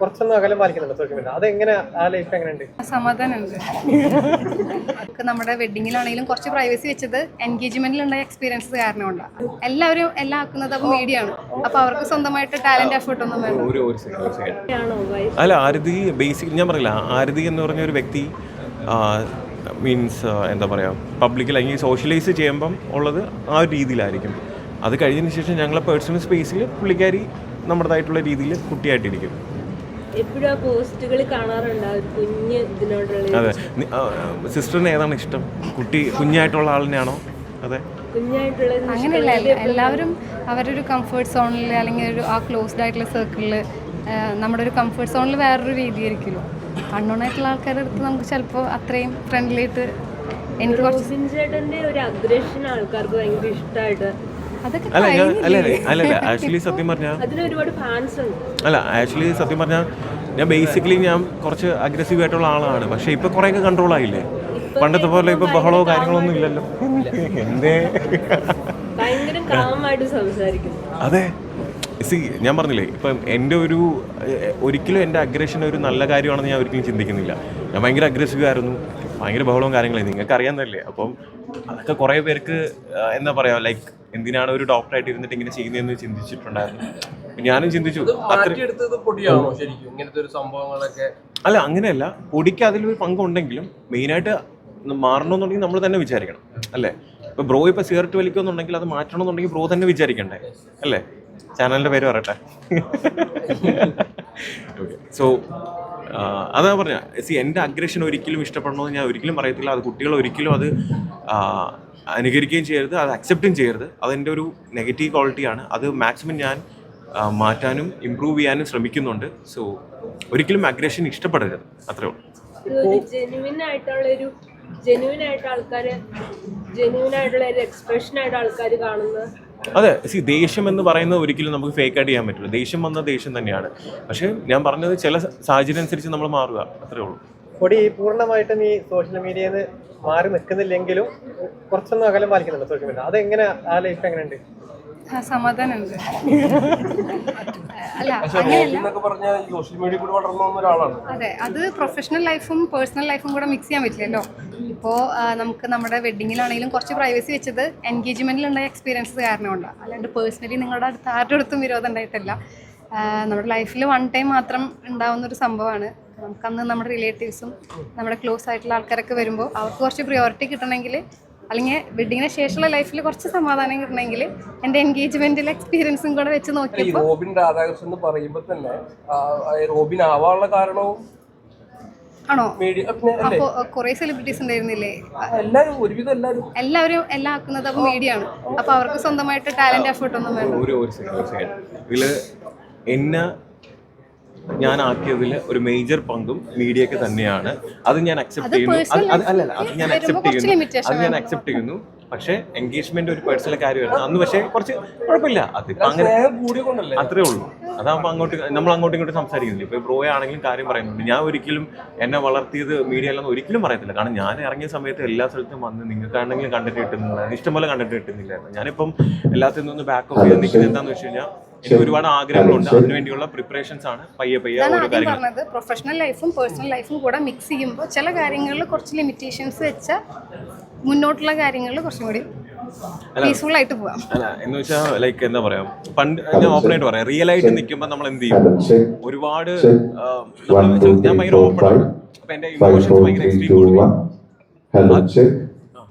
കുറച്ചൊന്നും അകലം പാലിക്കുന്നുണ്ട് social media. അതെങ്ങനെ ആ ലൈഫ് എങ്ങനെയുണ്ട്? സമാധാനമുണ്ട്. നമ്മുടെ വെഡിങ്ങിലാണെങ്കിലും കുറച്ച് പ്രൈവസി വെച്ചത് എൻഗേജ്മെന്റിലുണ്ടായ എക്സ്പീരിയൻസ് കാരണം കൊണ്ടാണ്. എല്ലാവരും എല്ലാം ആക്കുന്നത് അപ്പോൾ മീഡിയ ആണ്. അപ്പോൾ അവർക്ക് സ്വന്തമായിട്ട് ടാലന്റ് എഫേർട്ട് ഒന്നും വേണ്ട. അല്ല, ആരതി ബേസിക്കലി ഞാൻ പറയില്ല, ആരതി എന്ന് പറഞ്ഞ ഒരു വ്യക്തി മീൻസ് എന്താ പറയുക, പബ്ലിക്കിൽ അല്ലെങ്കിൽ സോഷ്യലൈസ് ചെയ്യുമ്പം ഉള്ളത് ആ ഒരു രീതിയിലായിരിക്കും. അത് കഴിഞ്ഞതിന് ശേഷം ഞങ്ങളെ പേഴ്സണൽ സ്പേസിൽ പുള്ളിക്കാരി നമ്മുടേതായിട്ടുള്ള രീതിയിൽ കുട്ടിയായിട്ടിരിക്കും. അതെ. സിസ്റ്ററിന് ഏതാണ് ഇഷ്ടം? കുഞ്ഞായിട്ടുള്ള ആളിനെയാണോ? അതെ, അങ്ങനെയല്ല. എല്ലാവരും അവരൊരു കംഫർട്ട് സോണിൽ അല്ലെങ്കിൽ ആ ക്ലോസ്ഡ് ആയിട്ടുള്ള സർക്കിളിൽ, നമ്മുടെ ഒരു കംഫർട്ട് സോണിൽ വേറൊരു രീതിയായിരിക്കുമല്ലോ. അൺനോൺ ആയിട്ടുള്ള ആൾക്കാരുടെ അടുത്ത് നമുക്ക് ചിലപ്പോൾ അത്രയും ഫ്രണ്ട്ലിയായിട്ട് എനിക്ക് അതൊക്കെ ആക്ച്വലി സത്യം പറഞ്ഞാൽ ഞാൻ ബേസിക്കലി കുറച്ച് അഗ്രസീവ് ആയിട്ടുള്ള ആളാണ്. പക്ഷെ ഇപ്പൊ കുറെയൊക്കെ കൺട്രോൾ ആയില്ലേ. പണ്ടത്തെ പോലെ ഇപ്പൊ ബഹളോ കാര്യങ്ങളൊന്നും ഇല്ലല്ലോ. എന്തേ അതെ, ഞാൻ പറഞ്ഞില്ലേ, ഇപ്പം എൻ്റെ ഒരിക്കലും എൻ്റെ അഗ്രഷൻ ഒരു നല്ല കാര്യമാണെന്ന് ഞാൻ ഒരിക്കലും ചിന്തിക്കുന്നില്ല. ഞാൻ ഭയങ്കര അഗ്രസീവ് ആയിരുന്നു, ഭയങ്കര ബഹളവും കാര്യങ്ങളും നിങ്ങൾക്ക് അറിയാവുന്നതല്ലേ. അപ്പം അതൊക്കെ കുറേ പേർക്ക് എന്താ പറയുക, ലൈക്ക് എന്തിനാണ് ഒരു ഡോക്ടറായിട്ട് ഇരുന്നിട്ട് ഇങ്ങനെ ചെയ്യുന്നതെന്ന് ചിന്തിച്ചിട്ടുണ്ടായിരുന്നു. ഞാനും ചിന്തിച്ചു. അല്ല, അങ്ങനെയല്ല, പൊടിക്ക് അതിലൊരു പങ്കുണ്ടെങ്കിലും മെയിനായിട്ട് മാറണമെന്നുണ്ടെങ്കിൽ നമ്മൾ തന്നെ വിചാരിക്കണം, അല്ലേ? ഇപ്പൊ ബ്രോ ഇപ്പൊ സിഗരറ്റ് വലിക്കുന്നുണ്ടെങ്കിൽ അത് മാറ്റണമെന്നുണ്ടെങ്കിൽ ബ്രോ തന്നെ വിചാരിക്കണ്ടേ, അല്ലേ? ചാനലിന്റെ പേര് പറയട്ടെ. ഓക്കെ, സോ അതാ പറഞ്ഞ എൻ്റെ അഗ്രഷൻ ഒരിക്കലും ഇഷ്ടപ്പെടണമെന്ന് ഞാൻ ഒരിക്കലും പറയത്തില്ല. അത് കുട്ടികൾ ഒരിക്കലും അത് അനുകരിക്കുകയും ചെയ്യരുത്, അത് അക്സെപ്റ്റും ചെയ്യരുത്. അതെൻ്റെ ഒരു നെഗറ്റീവ് ക്വാളിറ്റിയാണ്. അത് മാക്സിമം ഞാൻ മാറ്റാനും ഇമ്പ്രൂവ് ചെയ്യാനും ശ്രമിക്കുന്നുണ്ട്. സോ ഒരിക്കലും അഗ്രഷൻ ഇഷ്ടപ്പെടരുത്, അത്രേ ഉള്ളൂ. ജെന്യുവിൻ ആയിട്ടുള്ള ഒരു എക്സ്പ്രഷൻ ആയിട്ട് ആൾക്കാർ കാണുന്നത്. അതെ, ദേഷ്യം എന്ന് പറയുന്നത് ഒരിക്കലും നമുക്ക് ഫേക്ക് ആയിട്ട് ചെയ്യാൻ പറ്റില്ല. ദേഷ്യം വന്ന ദേഷ്യം തന്നെയാണ്. പക്ഷെ ഞാൻ പറഞ്ഞത് ചില സാഹചര്യം അനുസരിച്ച് നമ്മൾ മാറുക, അത്രേ ഉള്ളൂ. പൊടി പൂർണ്ണമായിട്ട് നീ സോഷ്യൽ മീഡിയയിൽ നിന്ന് മാറി നിൽക്കുന്നില്ലെങ്കിലും കുറച്ചൊന്നും അകലം പാലിക്കുന്നുണ്ട് സോഷ്യൽ മീഡിയ. അതെങ്ങനെ ആ ലൈഫ് എങ്ങനെയുണ്ട്? സമാധാനമുണ്ട്. അല്ല, അങ്ങനെയല്ല. അതെ, അത് പ്രൊഫഷണൽ ലൈഫും പേഴ്സണൽ ലൈഫും കൂടെ മിക്സ് ചെയ്യാൻ പറ്റില്ലല്ലോ. ഇപ്പോൾ നമുക്ക് നമ്മുടെ വെഡിങ്ങിലാണെങ്കിലും കുറച്ച് പ്രൈവസി വെച്ചത് എൻഗേജ്മെന്റിലുണ്ടായ എക്സ്പീരിയൻസ് കാരണം കൊണ്ടാണ്. അല്ലാണ്ട് പേഴ്സണലി നിങ്ങളുടെ അടുത്ത് ആരുടെ അടുത്തും വിരോധം ഉണ്ടായിട്ടില്ല. നമ്മുടെ ലൈഫിൽ വൺ ടൈം മാത്രം ഉണ്ടാവുന്നൊരു സംഭവമാണ്. നമുക്കന്ന് നമ്മുടെ റിലേറ്റീവ്സും നമ്മുടെ ക്ലോസ് ആയിട്ടുള്ള ആൾക്കാരൊക്കെ വരുമ്പോൾ അവർക്ക് കുറച്ച് പ്രയോറിറ്റി കിട്ടണമെങ്കിൽ, അല്ലെങ്കിൽ വെഡിങ്ങിന് ശേഷമുള്ള ലൈഫിൽ കുറച്ച് സമാധാനം കിട്ടണമെങ്കിൽ എൻ്റെ എൻഗേജ്മെന്റിലെ എക്സ്പീരിയൻസും കൂടെ വെച്ച് നോക്കിയപ്പോൾ റോബിൻ രാധാകൃഷ്ണൻ എന്ന് പറയുമ്പോൾ തന്നെ റോബിൻ ആവാനുള്ള കാരണവും ആണോ? അപ്പൊ കുറെ സെലിബ്രിറ്റീസ് ഉണ്ടായിരുന്നില്ലേ? എല്ലാവരും എല്ലാം ആക്കുന്നത് അപ്പൊ മീഡിയ ആണ്. അപ്പൊ അവർക്ക് സ്വന്തമായിട്ട് ടാലന്റ് എഫേർട്ട് ഒന്നും വേണ്ട. ഞാൻ ആക്കിയതിൽ ഒരു മേജർ പങ്കും മീഡിയക്ക് തന്നെയാണ്. അത് ഞാൻ അക്സെപ്റ്റ് ചെയ്യുന്നു. അക്സെപ്റ്റ് ചെയ്യുന്നു. പക്ഷേ എൻഗേജ്മെന്റ് ഒരു പേഴ്സണൽ കാര്യമായിരുന്നു അന്ന്. പക്ഷേ കുറച്ച് കുഴപ്പമില്ല, അതിപ്പോ അങ്ങനെ അത്രേ ഉള്ളൂ. അതാകുമ്പോൾ നമ്മൾ അങ്ങോട്ടും ഇങ്ങോട്ടും സംസാരിക്കുന്നില്ല. ഇപ്പൊ ബ്രോ ആണെങ്കിലും കാര്യം പറയുന്നുണ്ട്. ഞാൻ ഒരിക്കലും എന്നെ വളർത്തിയത് മീഡിയ അല്ലെന്ന് ഒരിക്കലും പറയത്തില്ല. കാരണം ഞാൻ ഇറങ്ങിയ സമയത്ത് എല്ലാ സ്ഥലത്തും വന്ന് നിങ്ങൾക്കാണെങ്കിലും കണ്ടന്റ് കിട്ടുന്നില്ല, ഇഷ്ടംപോലെ കണ്ടന്റ് കിട്ടുന്നില്ലായിരുന്നു. ഞാനിപ്പം എല്ലാത്തിൽ നിന്നും ബാക്ക് ഓഫ് ചെയ്ത് നിൽക്കുന്നത് എന്താണെന്ന് വെച്ച് കഴിഞ്ഞാൽ എനിക്ക് ഒരുപാട് ആഗ്രഹങ്ങളുണ്ട്. അതിനുവേണ്ടിയുള്ള പ്രിപ്പറേഷൻസ് ആണ് പയ്യെ ഓരോ കാര്യങ്ങൾ. പ്രൊഫഷണൽ ലൈഫും പേഴ്സണൽ ലൈഫും കൂടെ മിക്സ് ചെയ്യുമ്പോൾ ചില കാര്യങ്ങളിൽ കുറച്ച് ലിമിറ്റേഷൻസ് വെച്ചാൽ മുന്നോട്ടുള്ള കാര്യങ്ങളിൽ കുറച്ചും കൂടി പീസ്ഫുൾ ആയിട്ട് പോവാം. അല്ല, എന്ന് വെച്ചാൽ ലൈക്ക് എന്താ പറയാ, പണ്ട് ഞാൻ ഓപ്പൺ ആയിട്ട് പറയാം, റിയൽ ആയിട്ട് നിൽക്കുമ്പോൾ നമ്മൾ എന്ത് ചെയ്യും, ഒരുപാട് ഞാൻ ഭയങ്കര ഓപ്പൺ ആണ്. അപ്പൊ എന്റെ ഇമോഷൻസ് ഭയങ്കര എക്സ്ട്രീം കൂടും.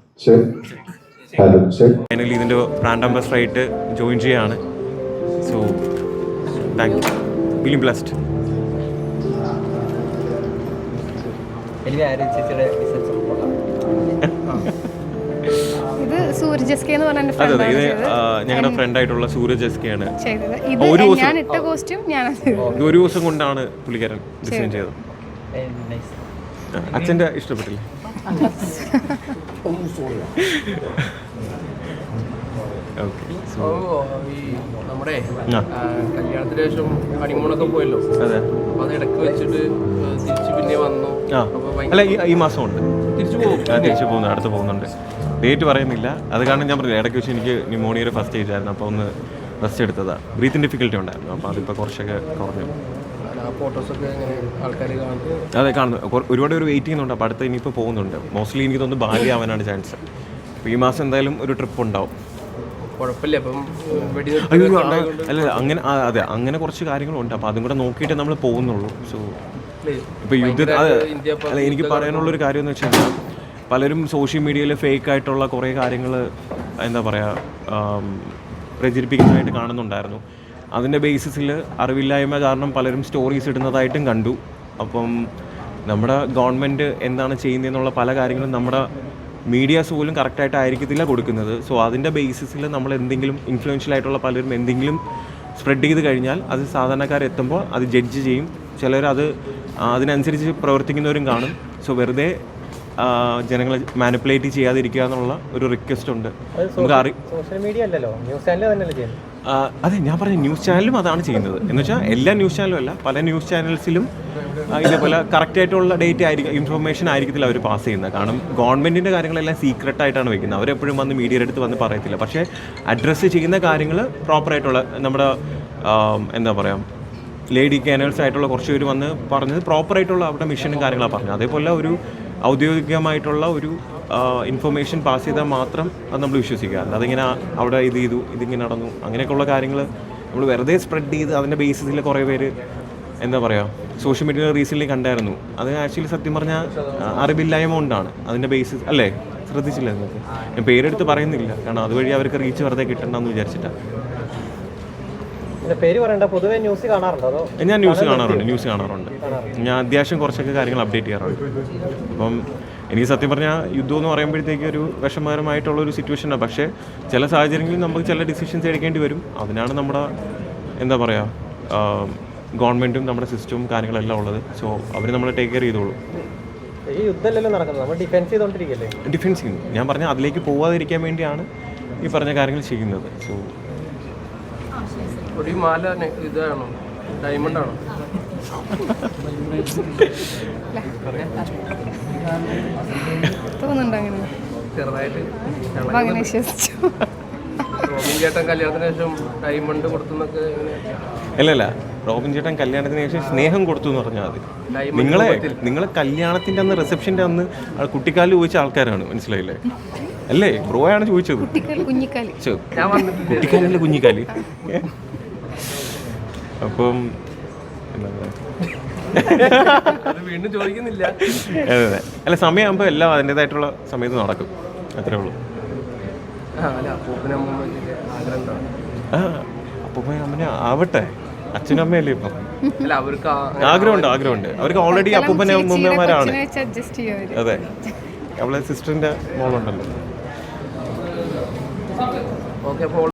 ഫൈനലി ഇതിന്റെ ബ്രാൻഡ് അംബാസഡർ ആയിട്ട് ജോയിൻ ചെയ്യാണ്. So thank you, feeling blessed. ഇത് സൂരജ് എസ് കെ എന്ന് പറഞ്ഞ ഞങ്ങളുടെ ഫ്രണ്ട് ആയിട്ടുള്ള സൂരജ് എസ് കെ ആണ് ചെയ്തത്. ഒരു ദിവസം കൊണ്ടാണ് പുള്ളിക്കാരൻ ഡിസൈൻ ചെയ്തത്. അച്ഛൻ്റെ ഇഷ്ടപ്പെട്ടില്ലേ? നമ്മുടെ കല്യാണത്തിന് ശേഷം ഹണിമൂണൊക്കെ പോയല്ലോ. അതെ, അപ്പൊ അത് ഇടയ്ക്ക് വെച്ചിട്ട് തിരിച്ചു പിന്നെ വന്നു. അല്ല, ഈ മാസം ഉണ്ട് തിരിച്ചു പോകുന്നു, അടുത്ത് പോകുന്നുണ്ട്. ഡേറ്റ് പറയുന്നില്ല. അത് കാരണം ഞാൻ പറഞ്ഞില്ല, ഇടയ്ക്ക് വെച്ച് എനിക്ക് ന്യൂമോണിയയുടെ ഫസ്റ്റ് സ്റ്റേജ് ആയിരുന്നു. അപ്പോൾ ഒന്ന് റെസ്റ്റ് എടുത്തതാണ്. ബ്രീത്തിങ് ഡിഫിക്കൽറ്റി ഉണ്ടായിരുന്നു. അപ്പോൾ അതിപ്പോൾ കുറച്ചൊക്കെ കുറഞ്ഞു. ഫോട്ടോസൊക്കെ ഇങ്ങനെ ആൾക്കാർ കാണുന്നു. അതെ, കാണുന്നു. ഒരുപാട് ഒരു വെയിറ്റ് ചെയ്യുന്നുണ്ട്. അപ്പോൾ അടുത്ത് ഇനിയിപ്പോൾ പോകുന്നുണ്ട്. മോസ്റ്റ്ലി എനിക്ക് തോന്നുന്നു ബാലി ആവാനാണ് ചാൻസ്. അപ്പോൾ ഈ മാസം എന്തായാലും ഒരു ട്രിപ്പ് ഉണ്ടാവും. കുഴപ്പമില്ല. അപ്പം അയ്യോ അല്ല അങ്ങനെ അതെ, അങ്ങനെ കുറച്ച് കാര്യങ്ങളുണ്ട്. അപ്പോൾ അതും കൂടെ നോക്കിയിട്ട് നമ്മൾ പോകുന്നുള്ളൂ. സോ ഇപ്പോൾ അല്ല, എനിക്ക് പറയാനുള്ളൊരു കാര്യം എന്ന് വെച്ച് കഴിഞ്ഞാൽ പലരും സോഷ്യൽ മീഡിയയിൽ ഫേക്ക് ആയിട്ടുള്ള കുറേ കാര്യങ്ങൾ എന്താ പറയുക പ്രചരിപ്പിക്കുന്നതായിട്ട് കാണുന്നുണ്ടായിരുന്നു. അതിൻ്റെ ബേസിസിൽ അറിവില്ലായ്മ കാരണം പലരും സ്റ്റോറീസ് ഇടുന്നതായിട്ടും കണ്ടു. അപ്പം നമ്മുടെ ഗവൺമെൻറ് എന്താണ് ചെയ്യുന്നതെന്നുള്ള പല കാര്യങ്ങളും നമ്മുടെ മീഡിയാസ് പോലും കറക്റ്റായിട്ട് ആയിരിക്കത്തില്ല കൊടുക്കുന്നത്. സോ അതിൻ്റെ ബേസിസിൽ നമ്മൾ എന്തെങ്കിലും ഇൻഫ്ലുവൻഷ്യൽ ആയിട്ടുള്ള പലരും എന്തെങ്കിലും സ്പ്രെഡ് ചെയ്ത് കഴിഞ്ഞാൽ അത് സാധാരണക്കാരെത്തുമ്പോൾ അത് ജഡ്ജ് ചെയ്യും. ചിലർ അതിനനുസരിച്ച് പ്രവർത്തിക്കുന്നവരും കാണും. സോ വെറുതെ ജനങ്ങളെ മാനിപ്പുലേറ്റ് ചെയ്യാതിരിക്കുക എന്നുള്ള ഒരു റിക്വസ്റ്റ് ഉണ്ട്. നമുക്ക് സോഷ്യൽ മീഡിയ അല്ലല്ലോ, ന്യൂസ് ചാനൽ തന്നെയല്ലേ ചെയ്യുന്നത്. അതെ, ഞാൻ പറഞ്ഞ ന്യൂസ് ചാനലും അതാണ് ചെയ്യുന്നത്. എന്ന് വെച്ചാൽ എല്ലാ ന്യൂസ് ചാനലും അല്ല, പല ന്യൂസ് ചാനൽസിലും ഇതേപോലെ കറക്റ്റായിട്ടുള്ള ഡേറ്റ് ആയിരിക്കും, ഇൻഫർമേഷൻ ആയിരിക്കത്തില്ല അവർ പാസ് ചെയ്യുന്നത്. കാരണം ഗവൺമെൻറ്റിൻ്റെ കാര്യങ്ങളെല്ലാം സീക്രട്ടായിട്ടാണ് വെക്കുന്നത്. അവരെപ്പോഴും വന്ന് മീഡിയയുടെ അടുത്ത് വന്ന് പറയത്തില്ല. പക്ഷേ അഡ്രസ്സ് ചെയ്യുന്ന കാര്യങ്ങൾ പ്രോപ്പറായിട്ടുള്ള നമ്മുടെ എന്താ പറയുക ലേഡി കാനേഴ്സ് ആയിട്ടുള്ള കുറച്ച് പേര് വന്ന് പറഞ്ഞത് പ്രോപ്പറായിട്ടുള്ള അവരുടെ മിഷനും കാര്യങ്ങളാണ് പറഞ്ഞത്. അതേപോലെ ഒരു ഔദ്യോഗികമായിട്ടുള്ള ഒരു ഇൻഫർമേഷൻ പാസ് ചെയ്താൽ മാത്രം അത് നമ്മൾ വിശ്വസിക്കുക. അതിങ്ങനെ അവിടെ ഇത് ചെയ്തു, ഇതിങ്ങനെ നടന്നു, അങ്ങനെയൊക്കെയുള്ള കാര്യങ്ങൾ നമ്മൾ വെറുതെ സ്പ്രെഡ് ചെയ്ത് അതിൻ്റെ ബേസിസിൽ കുറേ പേര് എന്താ പറയുക സോഷ്യൽ മീഡിയയിൽ റീസെൻ്റ്ലി കണ്ടായിരുന്നു. അത് ആക്ച്വലി സത്യം പറഞ്ഞാൽ അറിവില്ലായ്മ കൊണ്ടാണ് അതിൻ്റെ ബേസിസ് അല്ലേ. ശ്രദ്ധിച്ചില്ല നിങ്ങൾക്ക്? ഞാൻ പേരെടുത്ത് പറയുന്നില്ല, കാരണം അതുവഴി അവർക്ക് റീച്ച് വെറുതെ കിട്ടണ്ടെന്ന് വിചാരിച്ചിട്ടാണ്. പേര് പറയണ്ട, പൊതുവെ ന്യൂസ് കാണാറുണ്ടോ അതോ? ഞാൻ ന്യൂസ് കാണാറുണ്ട്. ഞാൻ അത്യാവശ്യം കുറച്ചൊക്കെ കാര്യങ്ങൾ അപ്ഡേറ്റ് ചെയ്യാറുണ്ട്. അപ്പം എനിക്ക് സത്യം പറഞ്ഞാൽ യുദ്ധം എന്ന് പറയുമ്പോഴത്തേക്ക് ഒരു വിഷമകരമായിട്ടുള്ളൊരു സിറ്റുവേഷനാണ്. പക്ഷേ ചില സാഹചര്യങ്ങളിൽ നമുക്ക് ചില ഡിസിഷൻസ് എടുക്കേണ്ടി വരും. അതിനാണ് നമ്മുടെ എന്താ പറയുക ഗവൺമെൻറ്റും നമ്മുടെ സിസ്റ്റവും കാര്യങ്ങളെല്ലാം ഉള്ളത്. സോ അവർ നമ്മളെ ടേക്ക് കെയർ ചെയ്തോളൂ. ഈ യുദ്ധമല്ലല്ലോ നടക്കുന്നത്, നമ്മൾ ഡിഫെൻസ് ചെയ്തുകൊണ്ടിരിക്കുകയല്ലേ. ഡിഫെൻസ് ചെയ്യുന്നു. ഞാൻ പറഞ്ഞാൽ അതിലേക്ക് പോവാതിരിക്കാൻ വേണ്ടിയാണ് ഈ പറഞ്ഞ കാര്യങ്ങൾ ചെയ്യുന്നത്. സോ ഒരു മാല ഇതാണോ, ഡയമണ്ട് ആണോ? തോന്നുന്നുണ്ടോ അങ്ങനെ? ചെറുതായിട്ട് അങ്ങനെ വിശ്വസിച്ചു. റോബിൻ ചേട്ടൻ കല്യാണത്തിന് ശേഷം ഡയമണ്ട് കൊടുത്തുന്നൊക്കെ അല്ലല്ല, റോബിൻ ചേട്ടൻ കല്യാണത്തിന് ശേഷം സ്നേഹം കൊടുത്തു എന്ന് പറഞ്ഞാൽ മതി. നിങ്ങളെ കല്യാണത്തിൻ്റെ അന്ന് റിസപ്ഷൻ്റെ അന്ന് കുട്ടിക്കാലിൽ ചോദിച്ച ആൾക്കാരാണ്, മനസ്സിലായില്ലേ? അല്ലേ, ബ്രോയാണ് ചോദിച്ചത്. കുട്ടിക്കാലിലെ കുഞ്ഞിക്കാലി. അപ്പം എന്താ വീണ്ടും ചോദിക്കുന്നില്ല. അതെ, അല്ല സമയമാകുമ്പോൾ എല്ലാം അതിൻ്റെതായിട്ടുള്ള സമയത്ത് നടക്കും, അത്രേ ഉള്ളൂ. അപ്പൂപ്പൻ അമ്മനെ ആവട്ടെ, അച്ഛനും അമ്മയല്ലേ ഇപ്പം. ആഗ്രഹമുണ്ട്. അവർക്ക് ഓൾറെഡി അപ്പൂപ്പനെ അമ്മൂമ്മമാരാണ്. അതെ, അവളെ സിസ്റ്ററിന്റെ മോളുണ്ടല്ലോ. ഓക്കെ.